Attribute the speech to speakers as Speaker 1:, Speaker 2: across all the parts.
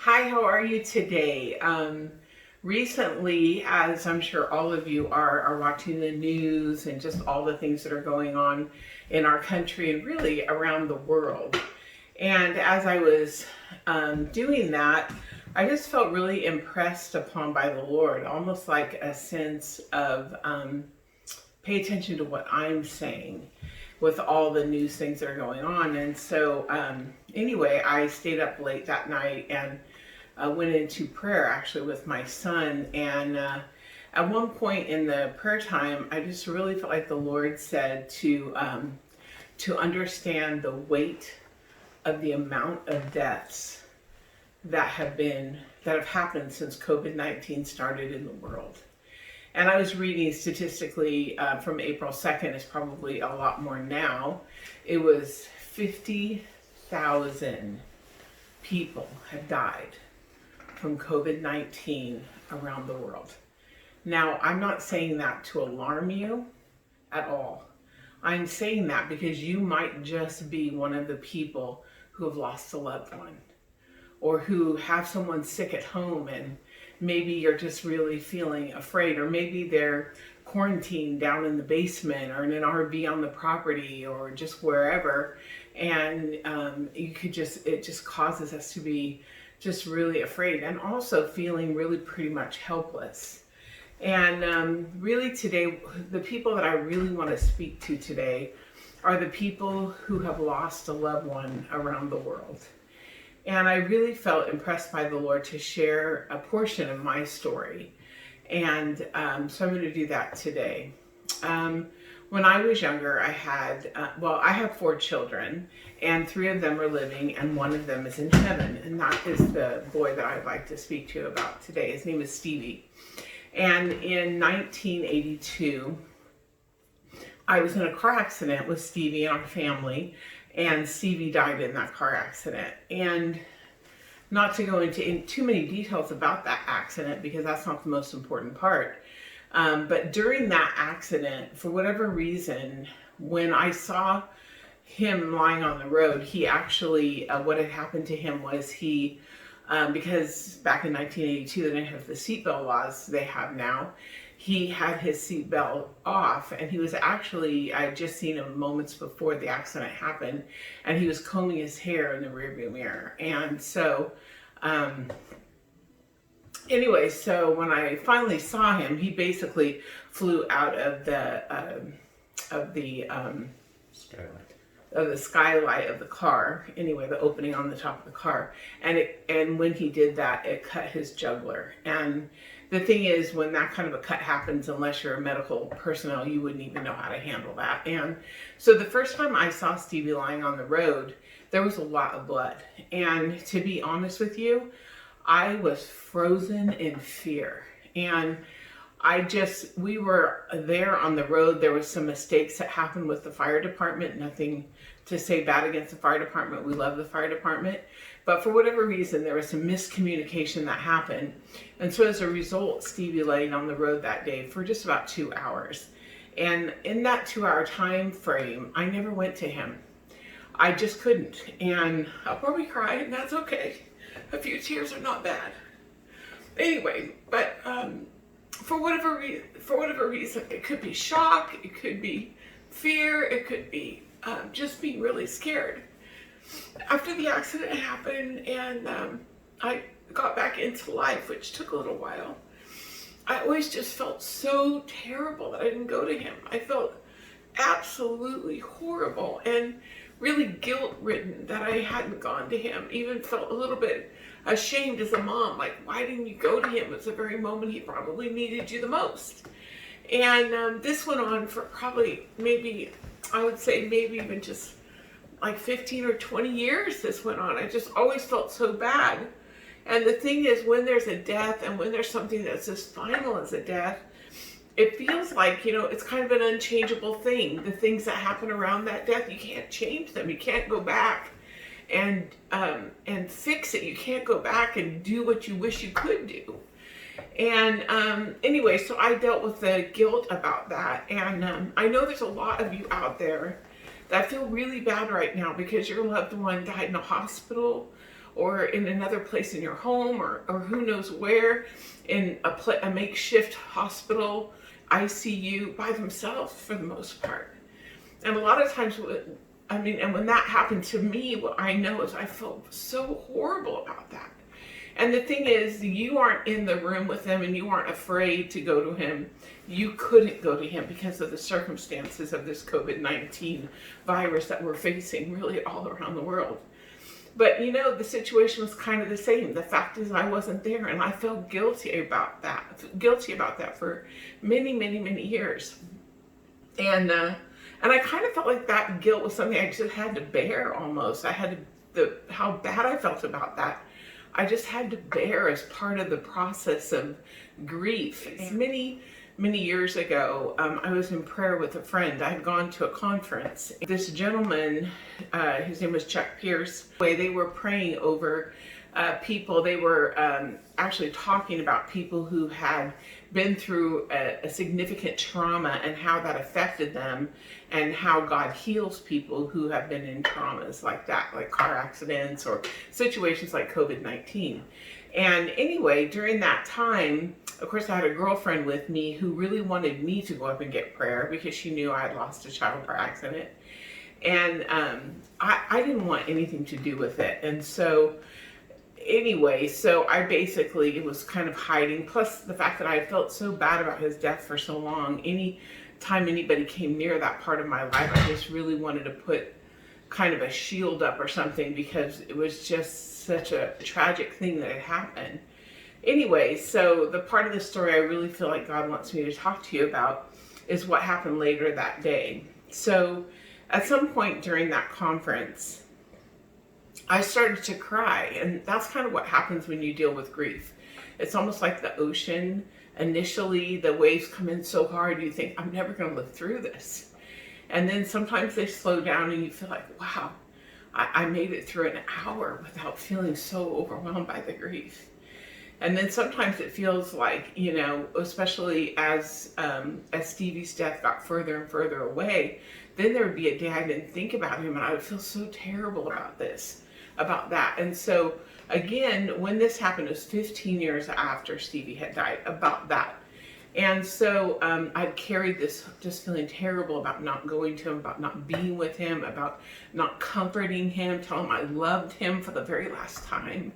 Speaker 1: Hi, how are you today? Recently, as I'm sure all of you are watching the news and just all the things that are going on in our country and really around the world. And as I was doing that, I just felt really impressed upon by the Lord, almost like a sense of pay attention to what I'm saying with all the news things that are going on. And so, anyway, I stayed up late that night and went into prayer actually with my son. And at one point in the prayer time, I just really felt like the Lord said to understand the weight of the amount of deaths that have happened since COVID-19 started in the world. And I was reading statistically from April 2nd, it's probably a lot more now. It was 50,000 people have died from COVID-19 around the world. Now, I'm not saying that to alarm you at all. I'm saying that because you might just be one of the people who have lost a loved one, or who have someone sick at home and maybe you're just really feeling afraid, or maybe they're quarantined down in the basement or in an RV on the property or just wherever. And it just causes us to be just really afraid and also feeling really pretty much helpless. And really today, the people that I really want to speak to today are the people who have lost a loved one around the world. And I really felt impressed by the Lord to share a portion of my story. And so I'm going to do that today. When I was younger, I have 4 children, and 3 of them are living, and 1 of them is in heaven. And that is the boy that I'd like to speak to you about today. His name is Stevie. And in 1982, I was in a car accident with Stevie and our family, and Stevie died in that car accident. And not to go into too many details about that accident because that's not the most important part. But during that accident, for whatever reason, when I saw him lying on the road, he actually, what had happened to him was because back in 1982, they didn't have the seatbelt laws they have now. He had his seatbelt off, and he was actually, I had just seen him moments before the accident happened, and he was combing his hair in the rearview mirror. And so, anyway, so when I finally saw him, he basically flew out of the skylight of the car. Anyway, the opening on the top of the car, and when he did that, it cut his jugular. And the thing is, when that kind of a cut happens, unless you're a medical personnel, you wouldn't even know how to handle that. And so the first time I saw Stevie lying on the road, there was a lot of blood. And to be honest with you, I was frozen in fear. And we were there on the road. There was some mistakes that happened with the fire department. Nothing to say bad against the fire department. We love the fire department. But for whatever reason, there was some miscommunication that happened. And so as a result, Stevie laid on the road that day for just about 2 hours. And in that 2-hour time frame, I never went to him. I just couldn't. And I'll probably cry, and that's okay. A few tears are not bad. Anyway, but for whatever reason, it could be shock, it could be fear, it could be just being really scared. After the accident happened and I got back into life, which took a little while, I always just felt so terrible that I didn't go to him. I felt absolutely horrible and really guilt-ridden that I hadn't gone to him. Even felt a little bit ashamed as a mom, like, why didn't you go to him? It's the very moment he probably needed you the most. And this went on for probably maybe even just like 15 or 20 years this went on. I just always felt so bad. And the thing is, when there's a death and when there's something that's as final as a death, it feels like, it's kind of an unchangeable thing. The things that happen around that death, you can't change them. You can't go back and fix it. You can't go back and do what you wish you could do. And anyway, so I dealt with the guilt about that. And I know there's a lot of you out there that feel really bad right now because your loved one died in a hospital or in another place in your home, or who knows where, in a makeshift hospital, ICU, by themselves for the most part. And a lot of times, and when that happened to me, what I know is I felt so horrible about that. And the thing is, you aren't in the room with him and you aren't afraid to go to him. You couldn't go to him because of the circumstances of this COVID-19 virus that we're facing really all around the world. But the situation was kind of the same. The fact is, I wasn't there, and I felt guilty about that for many, many, many years. And I kind of felt like that guilt was something I just had to bear almost. How bad I felt about that, I just had to bear as part of the process of grief. Many, many years ago, I was in prayer with a friend. I had gone to a conference. This gentleman, his name was Chuck Pierce, they were praying over people. They were actually talking about people who had been through a significant trauma and how that affected them, and how God heals people who have been in traumas like that, like car accidents or situations like COVID-19. And anyway, during that time, of course, I had a girlfriend with me who really wanted me to go up and get prayer because she knew I had lost a child car accident. And I didn't want anything to do with it. And so anyway, so I basically was kind of hiding, plus the fact that I felt so bad about his death for so long. Any time anybody came near that part of my life, I just really wanted to put kind of a shield up or something, because it was just such a tragic thing that had happened. Anyway, so the part of the story I really feel like God wants me to talk to you about is what happened later that day. So at some point during that conference, I started to cry, and that's kind of what happens when you deal with grief. It's almost like the ocean. Initially, the waves come in so hard, you think, I'm never going to live through this. And then sometimes they slow down and you feel like, wow, I made it through an hour without feeling so overwhelmed by the grief. And then sometimes it feels like, especially as Stevie's death got further and further away, then there would be a day I didn't think about him, and I would feel so terrible about that. And so again, when this happened, it was 15 years after Stevie had died, about that. And so I'd carried this just feeling terrible about not going to him, about not being with him, about not comforting him, telling him I loved him for the very last time.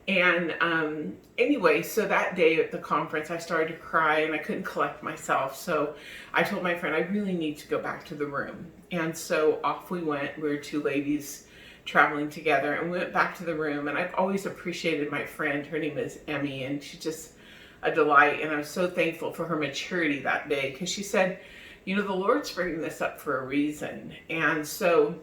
Speaker 1: And anyway, so that day at the conference, I started to cry and I couldn't collect myself. So I told my friend, I really need to go back to the room. And so off we went. We were two ladies traveling together, and we went back to the room. And I've always appreciated my friend. Her name is Emmy, and she's just a delight. And I'm so thankful for her maturity that day, because she said, the Lord's bringing this up for a reason. And so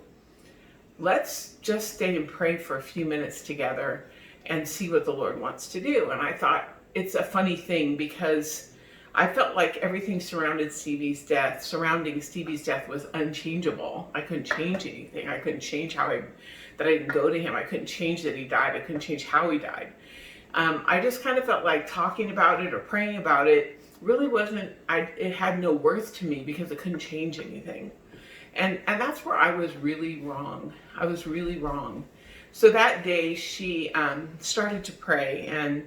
Speaker 1: let's just stay and pray for a few minutes together and see what the Lord wants to do. And I thought, it's a funny thing, because I felt like everything surrounding Stevie's death was unchangeable. I couldn't change anything. I couldn't change that I didn't go to him. I couldn't change that he died. I couldn't change how he died. I just kind of felt like talking about it or praying about it really it had no worth to me, because it couldn't change anything. And that's where I was really wrong. I was really wrong. So that day she started to pray, and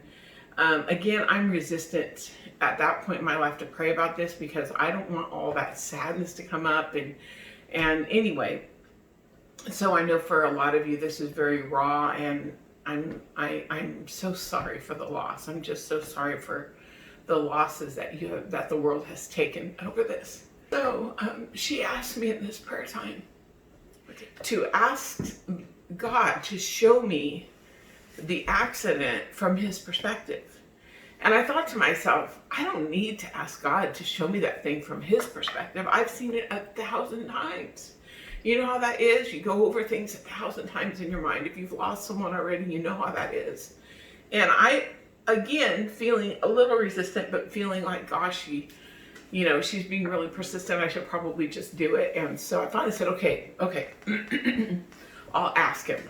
Speaker 1: again, I'm resistant at that point in my life to pray about this, because I don't want all that sadness to come up. And anyway, so I know for a lot of you this is very raw, and I'm so sorry for the loss. I'm just so sorry for the losses that the world has taken over this. So she asked me in this prayer time to ask God to show me the accident from his perspective. And I thought to myself, I don't need to ask God to show me that thing from his perspective. I've seen it 1,000 times. You know how that is? You go over things 1,000 times in your mind. If you've lost someone already, you know how that is. And I, again, feeling a little resistant, but feeling like, gosh, she's being really persistent. I should probably just do it. And so I finally said, okay, I'll ask him.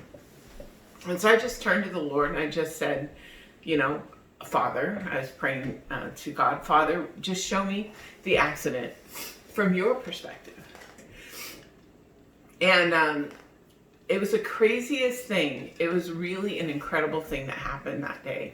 Speaker 1: And so I just turned to the Lord and I just said, Father, I was praying to God, Father, just show me the accident from your perspective. And It was the craziest thing. It was really an incredible thing that happened that day.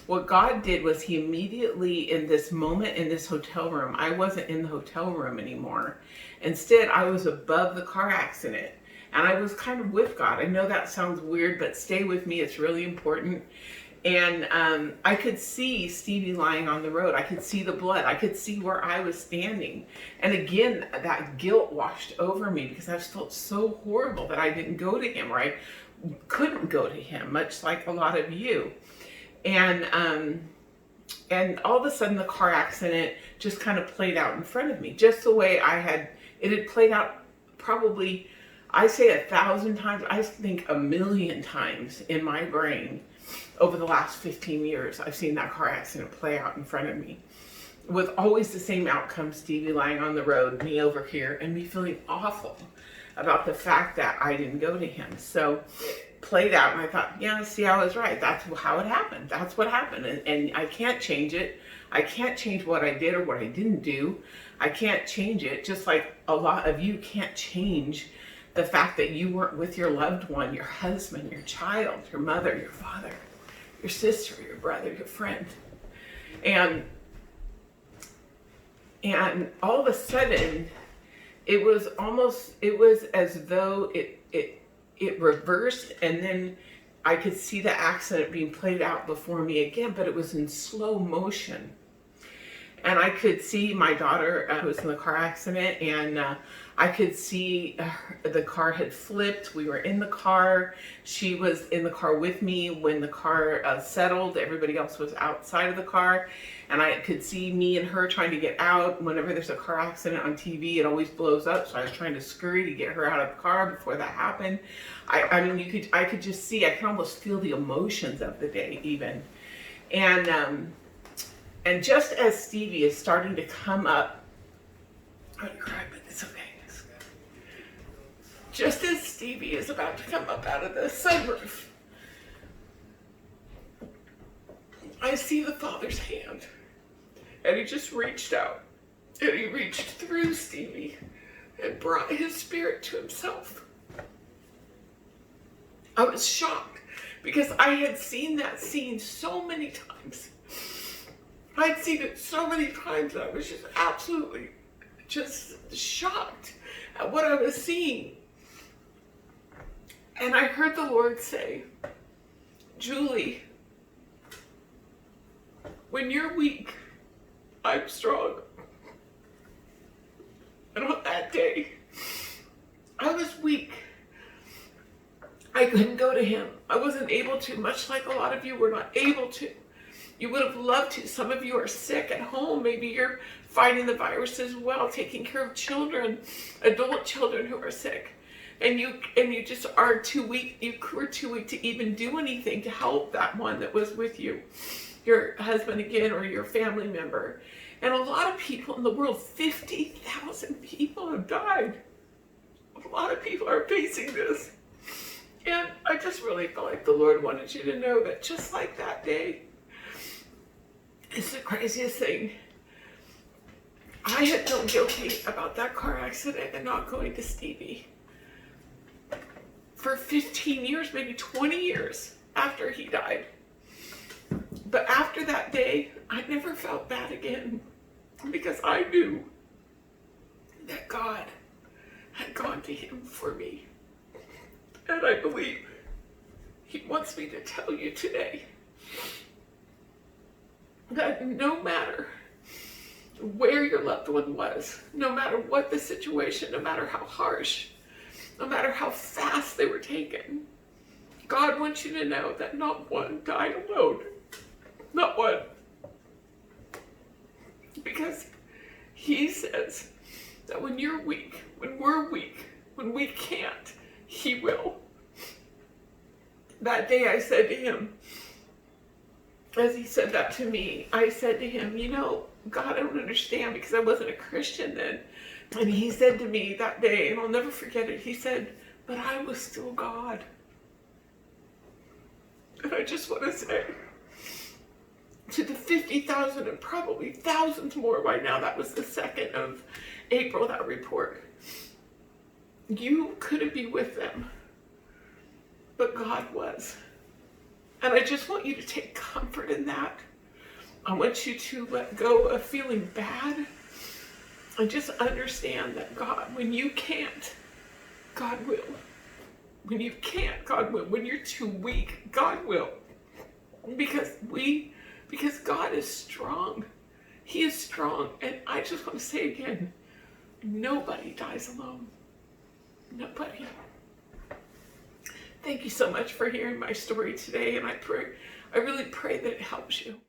Speaker 1: What God did was he immediately, in this moment in this hotel room, I wasn't in the hotel room anymore. Instead, I was above the car accident. And I was kind of with God. I know that sounds weird, but stay with me. It's really important. And I could see Stevie lying on the road. I could see the blood. I could see where I was standing. And again, that guilt washed over me because I felt so horrible that I didn't go to him, or I couldn't go to him, much like a lot of you. And all of a sudden, the car accident just kind of played out in front of me, just the way it had played out probably, I say 1,000 times, I think 1,000,000 times in my brain. Over the last 15 years, I've seen that car accident play out in front of me with always the same outcome: Stevie lying on the road, me over here, and me feeling awful about the fact that I didn't go to him. So it played out, and I thought, yeah, see, I was right. That's how it happened. That's what happened. And I can't change it. I can't change what I did or what I didn't do. I can't change it, just like a lot of you can't change the fact that you weren't with your loved one, your husband, your child, your mother, your father, your sister, your brother, your friend. And all of a sudden, it was as though it reversed, and then I could see the accident being played out before me again, but it was in slow motion. And I could see my daughter who was in the car accident, and I could see the car had flipped. We were in the car. She was in the car with me when the car settled. Everybody else was outside of the car. And I could see me and her trying to get out. Whenever there's a car accident on TV, it always blows up. So I was trying to scurry to get her out of the car before that happened. I mean, I could just see, I could almost feel the emotions of the day even. And just as Stevie is starting to come up, I'm gonna cry, but it's okay. Just as Stevie is about to come up out of the sunroof, I see the Father's hand, and he just reached out, and he reached through Stevie and brought his spirit to himself. I was shocked because I had seen that scene so many times. I'd seen it so many times, and I was just absolutely just shocked at what I was seeing. And I heard the Lord say, Julie, when you're weak, I'm strong. And on that day, I was weak. I couldn't go to him. I wasn't able to, much like a lot of you were not able to. You would have loved to. Some of you are sick at home. Maybe you're fighting the virus as well, taking care of children, adult children who are sick. And you just are too weak. You were too weak to even do anything to help that one that was with you, your husband again, or your family member. And a lot of people in the world, 50,000 people have died. A lot of people are facing this. And I just really felt like the Lord wanted you to know that just like that day, it's the craziest thing. I had felt guilty about that car accident and not going to Stevie for 15 years, maybe 20 years after he died. But after that day, I never felt bad again because I knew that God had gone to him for me. And I believe he wants me to tell you today that no matter where your loved one was, no matter what the situation, no matter how harsh, no matter how fast they were taken, God wants you to know that not one died alone. Not one. Because he says that when you're weak, when we're weak, when we can't, he will. That day I said to him, as he said that to me, I said to him, you know, God, I don't understand, because I wasn't a Christian then. And he said to me that day, and I'll never forget it, he said, but I was still God. And I just want to say to the 50,000 and probably thousands more by now, that was the 2nd of April, that report, you couldn't be with them, but God was. And I just want you to take comfort in that. I want you to let go of feeling bad and just understand that God, when you can't, God will. When you can't, God will. When you're too weak, God will. Because God is strong. He is strong. And I just want to say again, nobody dies alone. Nobody. Thank you so much for hearing my story today, and I really pray that it helps you.